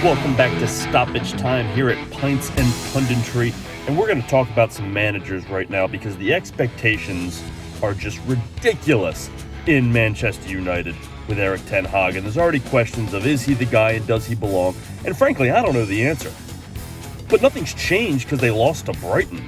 Welcome back to Stoppage Time here at Pints and Punditry, and we're going to talk about some managers right now because the expectations are just ridiculous in Manchester United with Erik Ten Hag, and there's already questions of is he the guy and does he belong, and frankly, I don't know the answer. But nothing's changed because they lost to Brighton.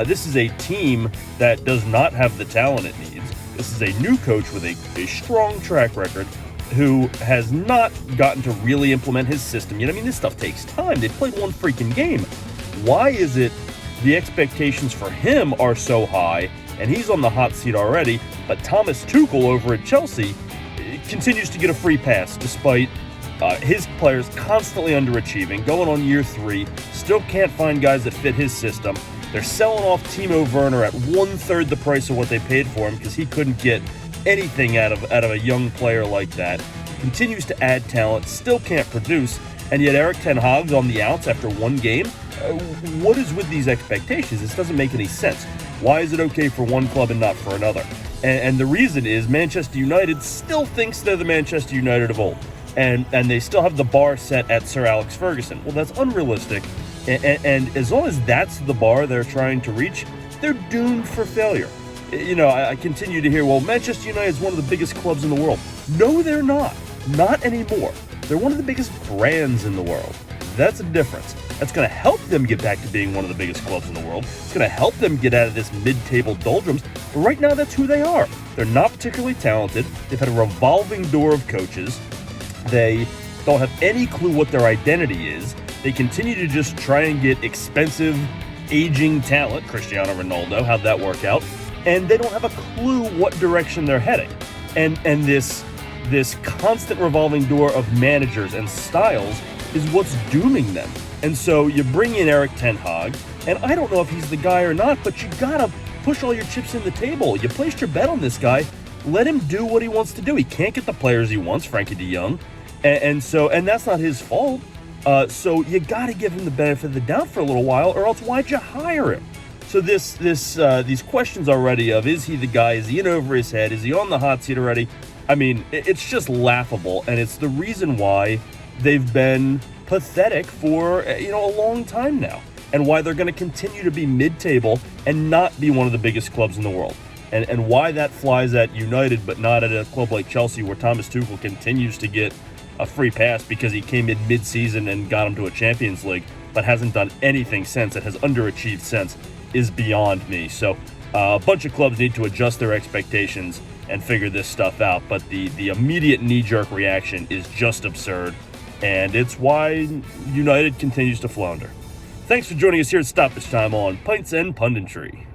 This is a team that does not have the talent it needs. This is a new coach with a strong track record who has not gotten to really implement his system yet. I mean, this stuff takes time. They've played one freaking game. Why is it the expectations for him are so high and he's on the hot seat already, but Thomas Tuchel over at Chelsea continues to get a free pass despite his players constantly underachieving, going on year 3, still can't find guys that fit his system. They're selling off Timo Werner at 1/3 the price of what they paid for him because he couldn't get anything out of a young player like that. Continues to add talent, still can't produce, and yet Erik Ten Hag's on the outs after one game. What is with these expectations? This doesn't make any sense. Why is it okay for one club and not for another? And the reason is Manchester United still thinks they're the Manchester United of old, and they still have the bar set at Sir Alex Ferguson. Well, that's unrealistic, and as long as that's the bar they're trying to reach, they're doomed for failure. You know, I continue to hear, well, Manchester United is one of the biggest clubs in the world. No, they're not. Not anymore. They're one of the biggest brands in the world. That's a difference. That's going to help them get back to being one of the biggest clubs in the world. It's going to help them get out of this mid-table doldrums. But right now, that's who they are. They're not particularly talented. They've had a revolving door of coaches. They don't have any clue what their identity is. They continue to just try and get expensive, aging talent. Cristiano Ronaldo, how'd that work out? And they don't have a clue what direction they're heading. And this constant revolving door of managers and styles is what's dooming them. And so you bring in Erik Ten Hag, and I don't know if he's the guy or not, but you gotta push all your chips in the table. You placed your bet on this guy. Let him do what he wants to do. He can't get the players he wants, Frankie de Jong, and that's not his fault. So you gotta give him the benefit of the doubt for a little while, or else why'd you hire him? So these questions already of is he the guy? Is he in over his head? Is he on the hot seat already? I mean, it's just laughable, and it's the reason why they've been pathetic for a long time now, and why they're going to continue to be mid-table and not be one of the biggest clubs in the world, and why that flies at United but not at a club like Chelsea, where Thomas Tuchel continues to get a free pass because he came in mid-season and got him to a Champions League, but hasn't done anything since and has underachieved since, is beyond me. So a bunch of clubs need to adjust their expectations and figure this stuff out, but the immediate knee-jerk reaction is just absurd, and it's why United continues to flounder. Thanks for joining us here at Stoppage Time on Pints and Punditry.